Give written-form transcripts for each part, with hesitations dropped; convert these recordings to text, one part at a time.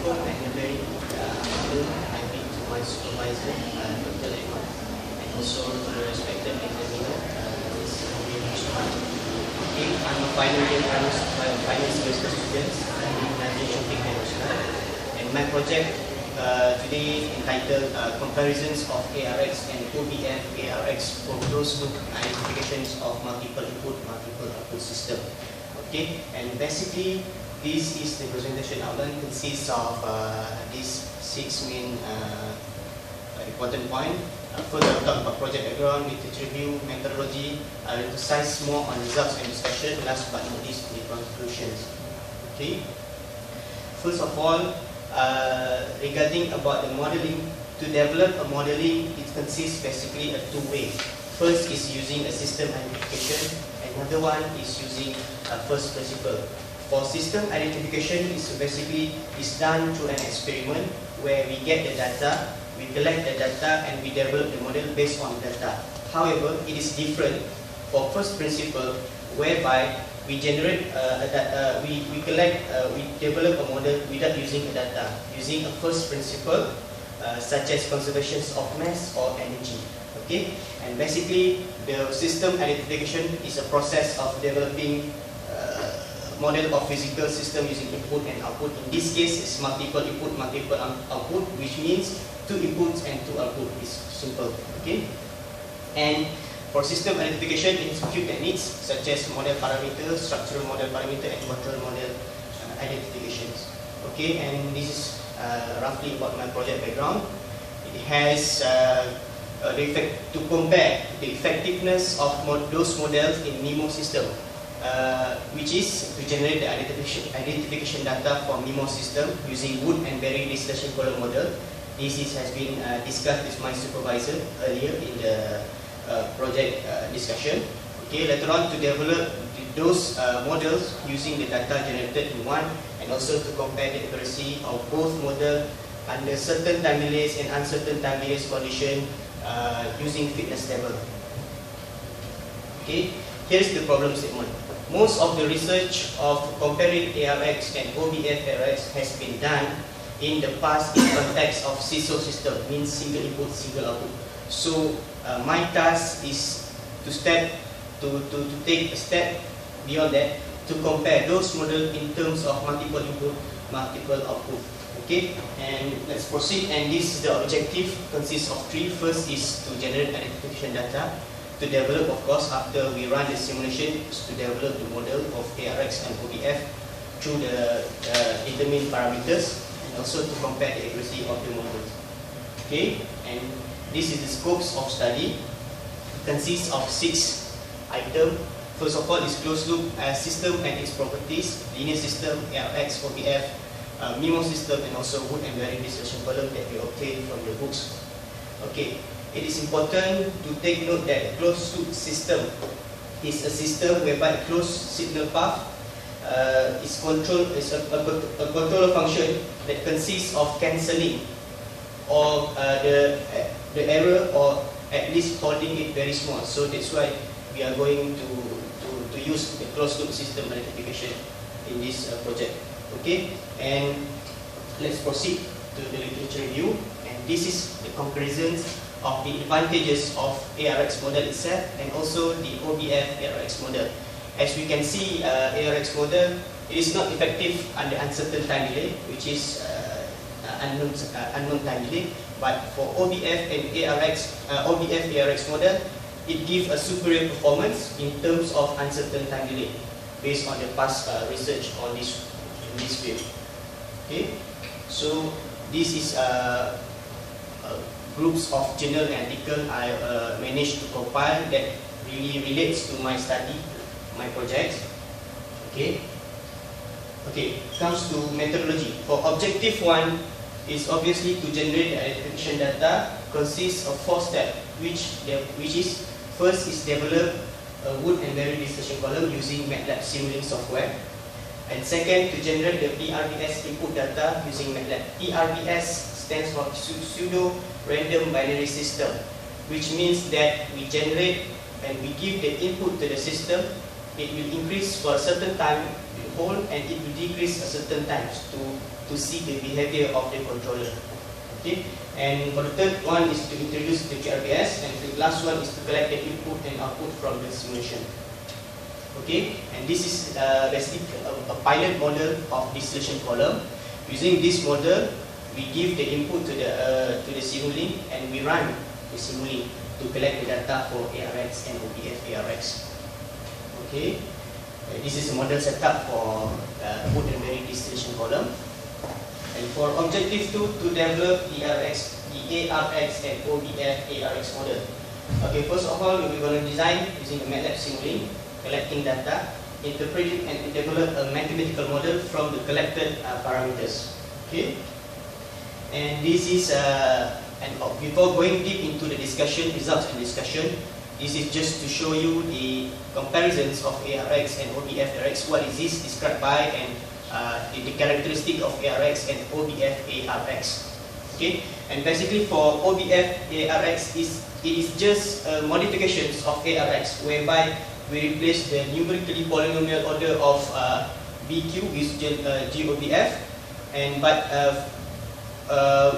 welcome and a very afternoon. I bring to my supervisor, Dr. Lehman, and also to the respected examiner, Ms. Nazrin. Okay, I'm a final year final semester student in Nazrin, Syafiq and Roslan, and my project today entitled Comparisons of ARX and OBF-ARX for closed loop identifications of multiple input, multiple output system. Okay, and basically this is the presentation outline. Consists of these 6 main important points. First, I'll talk about project background, literature review, methodology. I'll emphasize more on results and discussion. Last but not least, the conclusions. Okay. First of all, regarding about the modeling, to develop a modeling, it consists basically of 2 ways. First is using a system identification, another one is using a first principle. For system identification, is basically done through an experiment where we get the data, we collect the data, and we develop the model based on the data. However, it is different for first principle, whereby we generate we develop a model without using the data, using a first principle such as conservation of mass or energy. Okay, and basically the system identification is a process of developing model of physical system using input and output. In this case, it's multiple input, multiple output, which means 2 inputs and 2 output. Is simple. Okay, and for system identification, it is a few techniques such as model parameter, structural model parameter, and water model identifications. Okay, and this is roughly about my project background. It has to compare the effectiveness of those models in MIMO system, which is to generate the identification data for MIMO system using wood and berry distillation column model. This has been discussed with my supervisor earlier in the project discussion. Okay, later on to develop those models using the data generated in one, and also to compare the accuracy of both models under certain time delays and uncertain time delays condition using fitness level. Okay, here's the problem statement. Most of the research of comparing ARX and OBF-ARX has been done in the past in context of CISO system, means single input, single output. So my task is to take a step beyond that, to compare those models in terms of multiple input, multiple output. Okay, and let's proceed. And this is the objective, consists of 3. First is to generate identification data, to develop, of course, after we run the simulation, to develop the model of ARX and OBF through the determined parameters, and also to compare the accuracy of the models. Okay, and this is the scopes of study. It consists of 6 items. First of all is closed loop system and its properties, linear system, ARX, OBF, MIMO system, and also wood and berry distillation column that we obtained from the books. Okay, it is important to take note that a closed loop system is a system whereby a closed signal path is a controller function that consists of cancelling or the error, or at least holding it very small. So that's why we are going to use the closed loop system identification in this project. Okay, and let's proceed to the literature review. And this is the comparisons of the advantages of ARX model itself and also the OBF-ARX model. As we can see, ARX model is not effective under uncertain time delay, which is unknown time delay. But for OBF-ARX model, it gives a superior performance in terms of uncertain time delay, based on the past research on this in this field. Okay, so this is groups of journal and article I managed to compile that really relates to my study, my project. Okay, comes to methodology. For objective 1 is obviously to generate the identification data, consists of 4 steps, which is first is develop a wood and berry distillation column using MATLAB simulating software. And second, to generate the PRBS input data using MATLAB. PRBS stands for pseudo random binary system, which means that we generate and we give the input to the system. It will increase for a certain time hold, and it will decrease a certain times to see the behavior of the controller. Okay, and for the third one is to introduce the QRBS, and the last one is to collect the input and output from the simulation. Okay, and this is basically a pilot model of distillation column. Using this model, we give the input to the Simulink, and we run the Simulink to collect the data for ARX and OBF-ARX. Okay, this is a model setup for food and berry distillation column. And for objective 2, to develop the ARX and OBF-ARX model. Okay, first of all, we're going to design using the MATLAB Simulink, collecting data, interpreting and develop a mathematical model from the collected parameters. Okay, and this is and before going deep into the discussion, results and discussion, this is just to show you the comparisons of ARX and OBF-ARX. What is this described by, and the characteristic of ARX and OBF-ARX. Okay, and basically for OBF-ARX it is just modifications of ARX, whereby we replace the numerically polynomial order of BQ with GOBF, and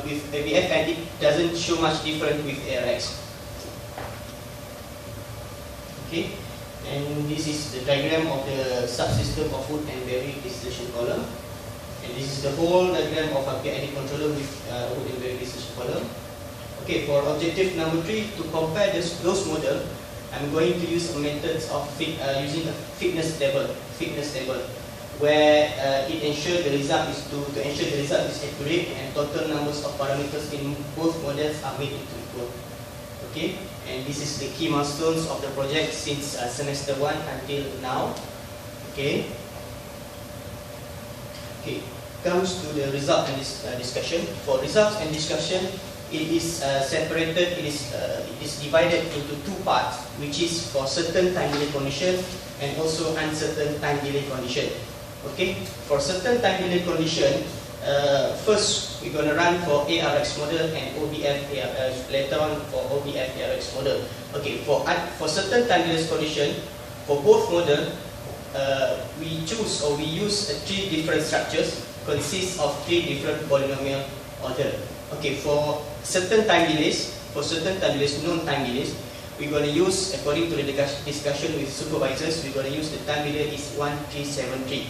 with ABF, and it doesn't show much different with ARX. Okay, and this is the diagram of the subsystem of food and berry distillation column, and this is the whole diagram of a PID controller with food and berry distillation column. Okay, for objective number 3, to compare those models, I'm going to use methods of using a fitness table, where it ensures the result is to ensure the result is accurate and total numbers of parameters in both models are made into equal. Okay, and this is the key milestones of the project since semester 1 until now. Okay, comes to the result and discussion. For results and discussion, it is separated. It is divided into 2 parts, which is for certain time delay condition and also uncertain time delay condition. Okay, for certain time delay condition, first we're going to run for ARX model and OBF-ARX, later on for OBF-ARX model. Okay, for certain time delay condition, for both model, we choose or we use 3 different structures, consists of 3 different polynomial order. Okay, for certain time delays, known time delays, we're going to use, according to the discussion with supervisors, we're going to use the time delay is 1373.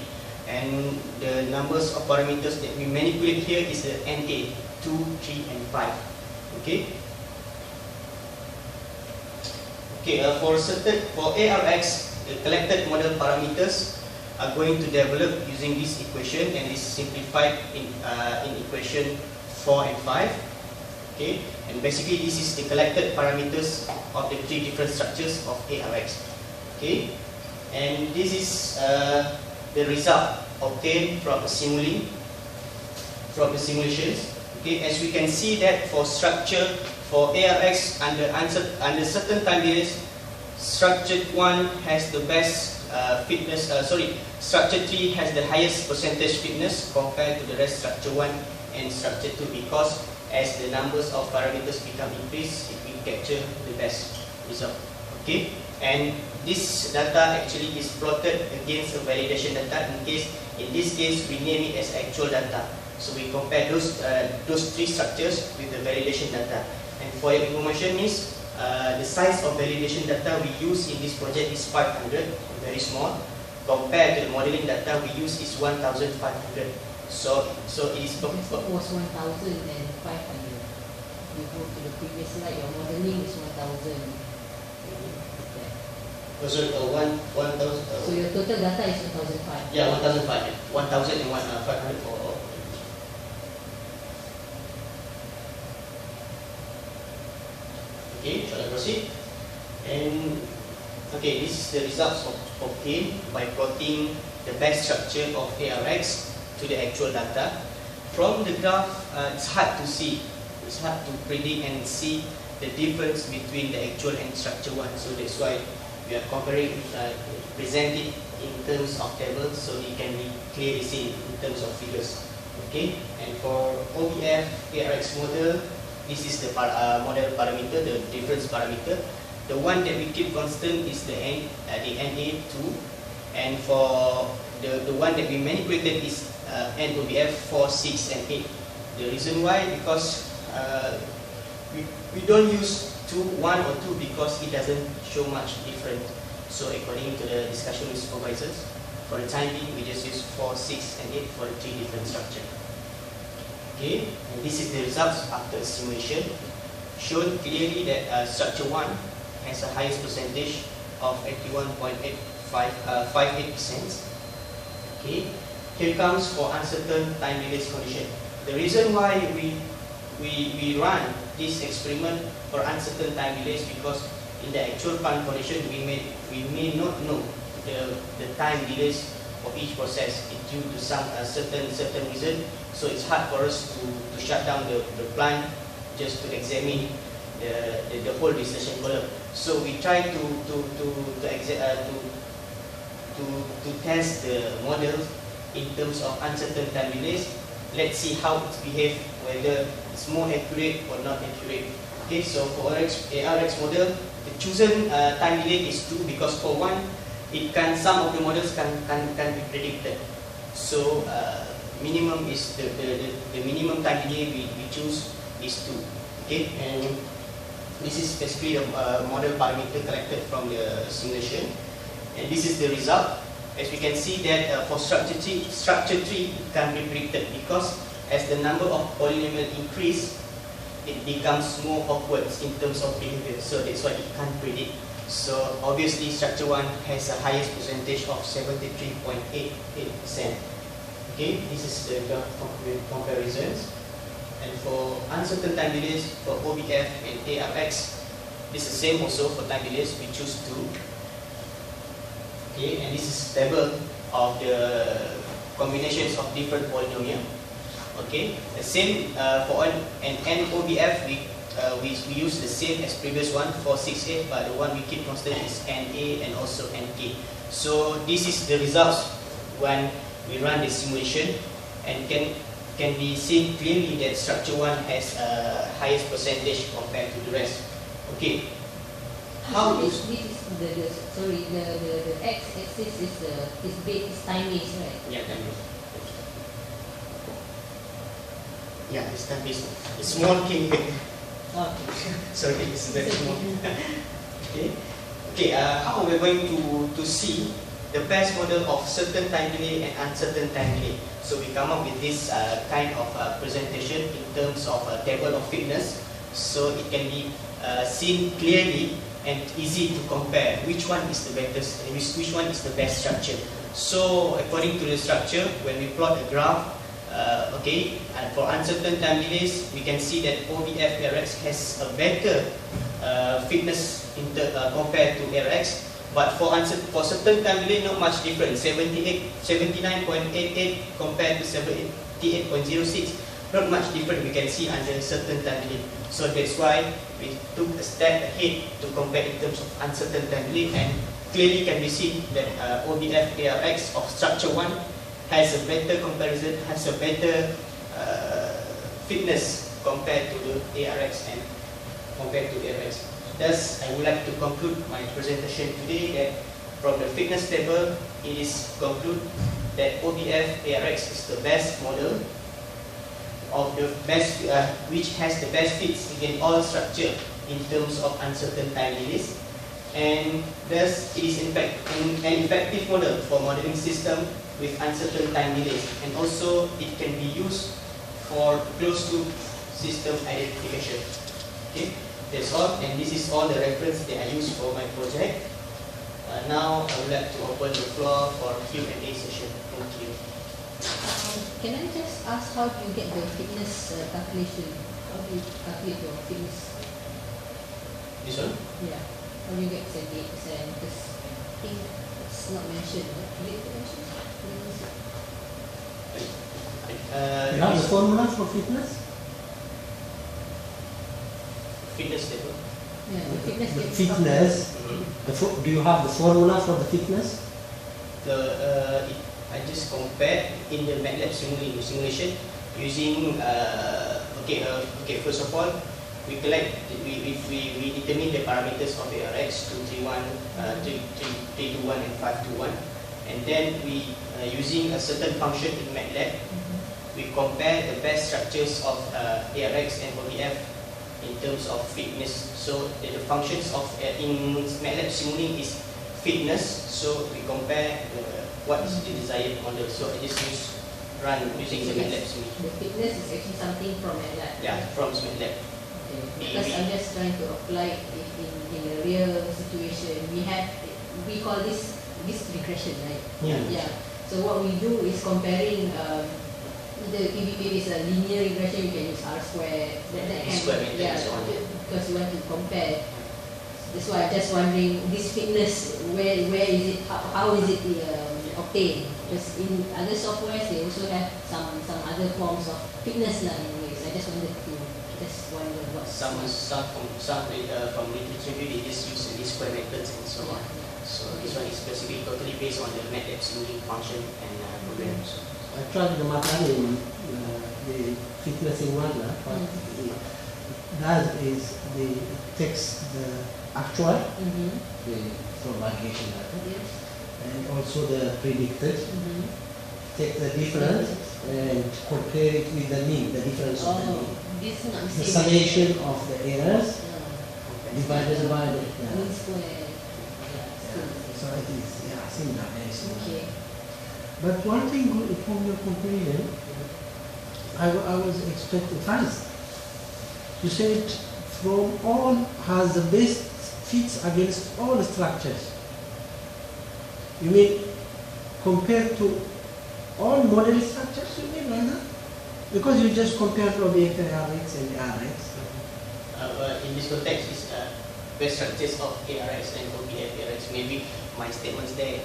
And the numbers of parameters that we manipulate here is the NA, 2, 3, and 5. Okay. Okay, for ARX, the collected model parameters are going to develop using this equation, and this is simplified in equation 4 and 5. Okay, and basically this is the collected parameters of the 3 different structures of ARX. Okay, and this is the result obtained from the Simulink, from the simulations. Okay, as we can see that for structure for ARX under certain time delays, structure 1 has the best fitness. Structure 3 has the highest percentage fitness compared to the rest structure 1 and structure 2, because as the numbers of parameters become increased, it will capture the best result. Okay, and this data actually is plotted against a validation data. In this case, we name it as actual data. So we compare those 3 structures with the validation data. And for your information is the size of validation data we use in this project is 500, very small. Compared to the modeling data we use is 1,500. So it is. It was 1,500. You go to the previous slide. Your modeling is 1,000. So 1,000. So your total data is 1,500. Yeah, 1,500. 1,500 for all. Okay, shall I proceed? And okay, this is the results obtained by plotting the best structure of ARX to the actual data. From the graph, it's hard to see. It's hard to predict and see the difference between the actual and structure 1. So that's why we are comparing, present it in terms of tables, so it can be clearly seen in terms of figures. Okay, and for OBF-ARX model, this is the model parameter, the difference parameter. The one that we keep constant is the NA2, and for the one that we manipulated is an OBF-4, 6, and 8. The reason why, because we don't use 1 or 2 because it doesn't show much different. So according to the discussion with supervisors, for the time being, we just use 4, 6, and 8 for the 3 different structure. Okay, and this is the results after simulation. Shown clearly that structure 1 has the highest percentage of 81.58%. Okay, here comes for uncertain time release condition. The reason why we run this experiment for uncertain time release because in the actual plant condition we may not know the time delays for each process due to some certain reason. So it's hard for us to shut down the plant just to examine the whole distillation column. So we try to test the model in terms of uncertain time delays. Let's see how it behaves, whether it's more accurate or not accurate. Okay, so for ARX model, the chosen time delay is 2 because for 1, some of the models can be predicted. So minimum is the minimum time delay we choose is 2. Okay, and this is basically the model parameter collected from the simulation, and this is the result. As we can see that for structure 3 it can be predicted because as the number of polynomial increase, it becomes more awkward in terms of behavior. So that's why it can't predict. So obviously structure 1 has the highest percentage of 73.88%. Okay, this is the comparisons. And for uncertain time delays for OBF and ARX, this is the same also for time delays. We choose 2. Okay, and this is table of the combinations of different polynomial. Okay, the same for an OBF we use the same as previous one for 6A, but the one we keep constant is NA and also NK. So this is the results when we run the simulation, and can be seen clearly that structure 1 has a highest percentage compared to the rest. Okay. How this is the x-axis is time base, right? Yeah, time base. Yeah, it's time base. It's small king. Okay. Sorry, it's very small. Okay. Okay. How are we going to see the best model of certain time delay and uncertain time delay? So we come up with this kind of presentation in terms of a table of fitness, so it can be seen clearly and easy to compare which one is the better, which one is the best structure. So according to the structure, when we plot a graph, okay, and for uncertain time delays, we can see that OBF-ARX has a better fitness compared to ARX. But for certain time delay, not much different. 79.88 compared to 78.06. Not much different we can see under certain time delay. So that's why we took a step ahead to compare in terms of uncertain time delay, and clearly can be seen that OBF-ARX of structure 1 has a better comparison, has a better fitness compared to the ARX and compared to the ARX. Thus, I would like to conclude my presentation today that from the fitness table, it is concluded that OBF-ARX is the best model of the best, which has the best fits in all structure in terms of uncertain time delays, and thus it is in fact an effective model for modeling system with uncertain time delays, and also it can be used for closed loop system identification. Okay, that's all, and this is all the reference that I use for my project. Now I would like to open the floor for Q&A session. Thank you. Can I just ask, how do you get the fitness calculation? How do you calculate your fitness? This one? Yeah. How do you get 78%? Because I think it's not mentioned. Did it mention? You have the formula for fitness? Fitness table. Yeah, the fitness. The fitness. Do you have the formula for the fitness? I just compared in the MATLAB simulation using okay. First of all, we determine the parameters of the ARX 231, 321, and 521. And then we, using a certain function in MATLAB, we compare the best structures of ARX and OBF in terms of fitness. So the functions of in MATLAB simulating is fitness. So we compare what is the desired model. So I just run using the MATLAB simulation. The fitness is actually something from MATLAB. Yeah, from MATLAB. Okay. Because I'm just trying to apply it in a real situation. We call this regression, right? Yeah. So what we do is comparing if it is a linear regression, you can use R square. That Square method yeah, and so on. because you want to compare. That's why I'm just wondering this fitness, where is it? How is it obtained? Because in other softwares they also have some other forms of fitness anyways. I just wanted to wonder what From literature review, they just use the square methods and so on. So this one is basically totally based on the MATLAB simulating function and program. So I tried the MATLAB in the fitness in MATLAB. What it does is it takes the actual, the propagation data, and also the predicted, take the difference and compare it with the mean, the difference of the mean. This is not the The same. summation of the errors divided by the Mean square. so it is similar, very similar. Okay. But one thing from your conclusion, I was expecting first. You said from all has the best fits against all structures. You mean compared to all model structures, you mean like that? Because you just compared OBF-ARX and ARX. in this context, is best structures of ARX and OBF-ARX. Maybe my statements there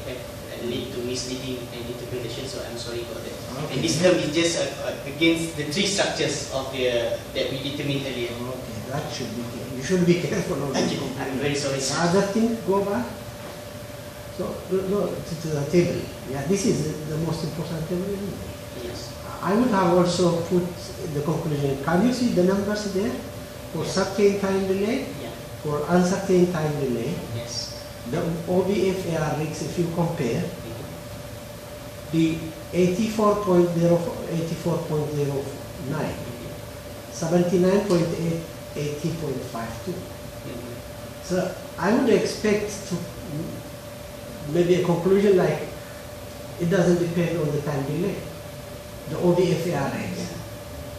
lead to misleading and interpretation, so I'm sorry about that. Okay. And this term is just against the three structures of that we determined earlier. Okay, that should be clear. You should be careful of this. I'm very sorry, The sir. other thing, go back. So, no, to the table. Yeah, this is the most important table. Isn't it? Yes. I would have also put the conclusion. Can you see the numbers there? For certain time delay, Yeah. for uncertain time delay, Yes. the OBF-ARX, if you compare, the 84.09, 79.8, 80.52. So I would expect to maybe a conclusion like it doesn't depend on the time delay, the OBF-ARX,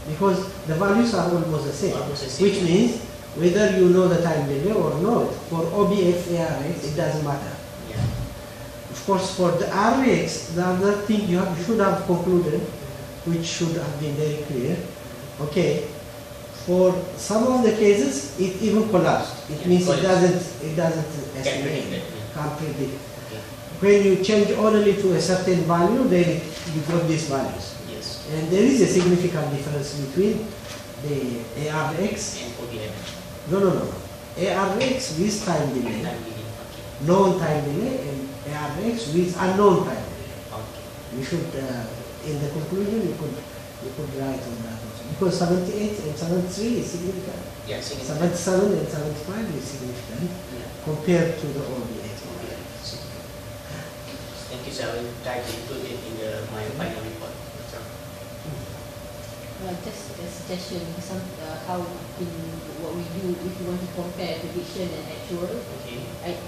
because the values are almost the same, Almost the same. which means whether you know the time delay or not, for OBF-ARX it doesn't matter. Yeah. Of course, for the RX, the other thing you should have concluded, which should have been very clear, okay, for some of the cases it even collapsed. It means it doesn't estimate, can't predict. Okay. When you change only to a certain value, then you got these values. Yes. And there is a significant difference between the ARX, And OBF. no. ARX with time delay, Time delay. Okay. known time delay, and ARX with unknown time delay. Okay. You should, in the conclusion, you could write on that also. Because 78 and 73 is significant. Yeah. Significant. 77 and 75 is significant Yeah. compared to the OBF. Thank you, sir. I will try to include it in my final report. So, Just a suggestion, how what we do if you want to compare prediction and actual. okay.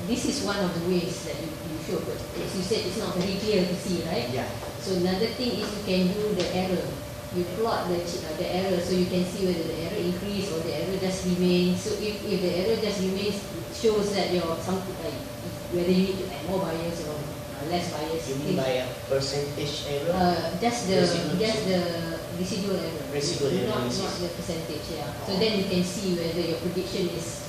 This is one of the ways that you show, but as you said, it's not very clear to see, right? Yeah. So another thing is you can do the error. You plot the error so you can see whether the error increase or the error just remains. So if the error just remains, it shows that whether you need to add more bias or less bias. You mean by a percentage error? Just the residual error. Residual error Not analysis. the percentage, yeah. So then you can see whether your prediction is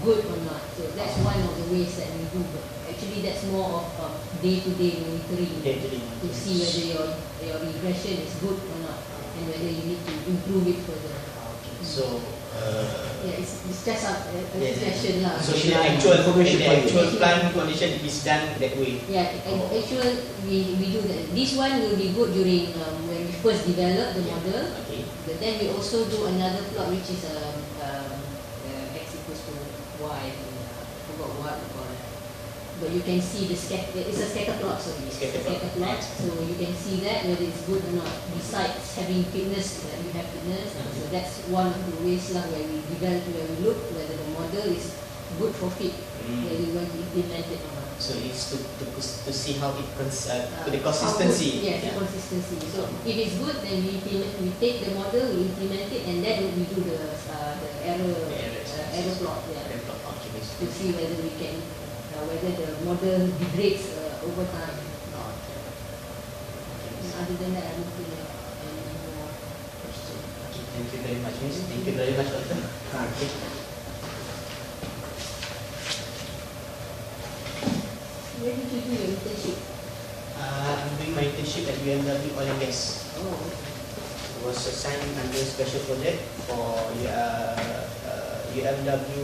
good or not. So that's one of the ways that we do. But actually, that's more of day-to-day monitoring to see whether your regression is good or not, and whether you need to improve it further. So, It's just a suggestion lah. so Yeah. the actual plan condition is done that way. Yeah, actually we do that. This one will be good during when we first develop the model. Okay. But then we also do another plot which is x equals to y. I forgot what we call it. but you can see the scatter. It's a scatter plot, sorry. Scatter plot. So you can see that whether it's good or not. Besides having fitness, that you have fitness, so that's one of the ways lah where we develop, where we look whether the model is good for fit, whether you want to implement it or not. So it's to see how it the consistency. Yes, the consistency. So if it's good, then we take the model, we implement it, and then we do the error plot. Yeah. To see whether we can, whether the model degrades over time. Other than that, I don't think any more questions. Thank you very much, Miss. Thank you very much, Doctor. Okay. Where did you do your internship? I'm doing my internship at UMW Oil and Gas. Oh. I was assigned under special project for UMW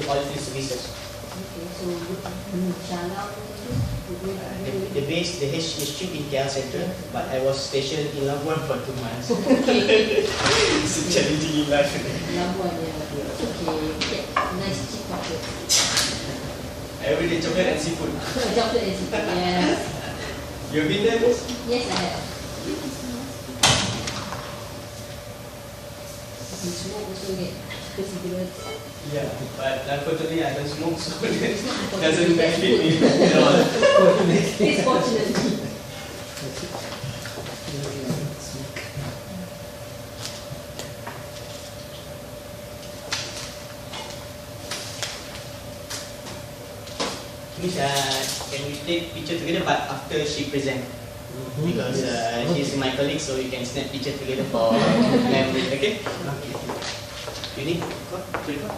Oil Field Services. Okay, so Shala The base, the HQ in KL Center, but I was stationed in Labuan for 2 months. Okay. It's a challenging in life. Labuan, yeah. Okay. Nice cheap chocolate. Every day chocolate and seafood. Chocolate and seafood, yes. You've been there, Miss? Yes, I have. You smoke also get cigarettes. Yeah, but unfortunately I don't smoke, so it It's not doesn't benefit me at all. It's fortunately. Miss, can we take picture together, but after she present? Because she's my colleague, so we can snap picture together for memory, okay? You need record?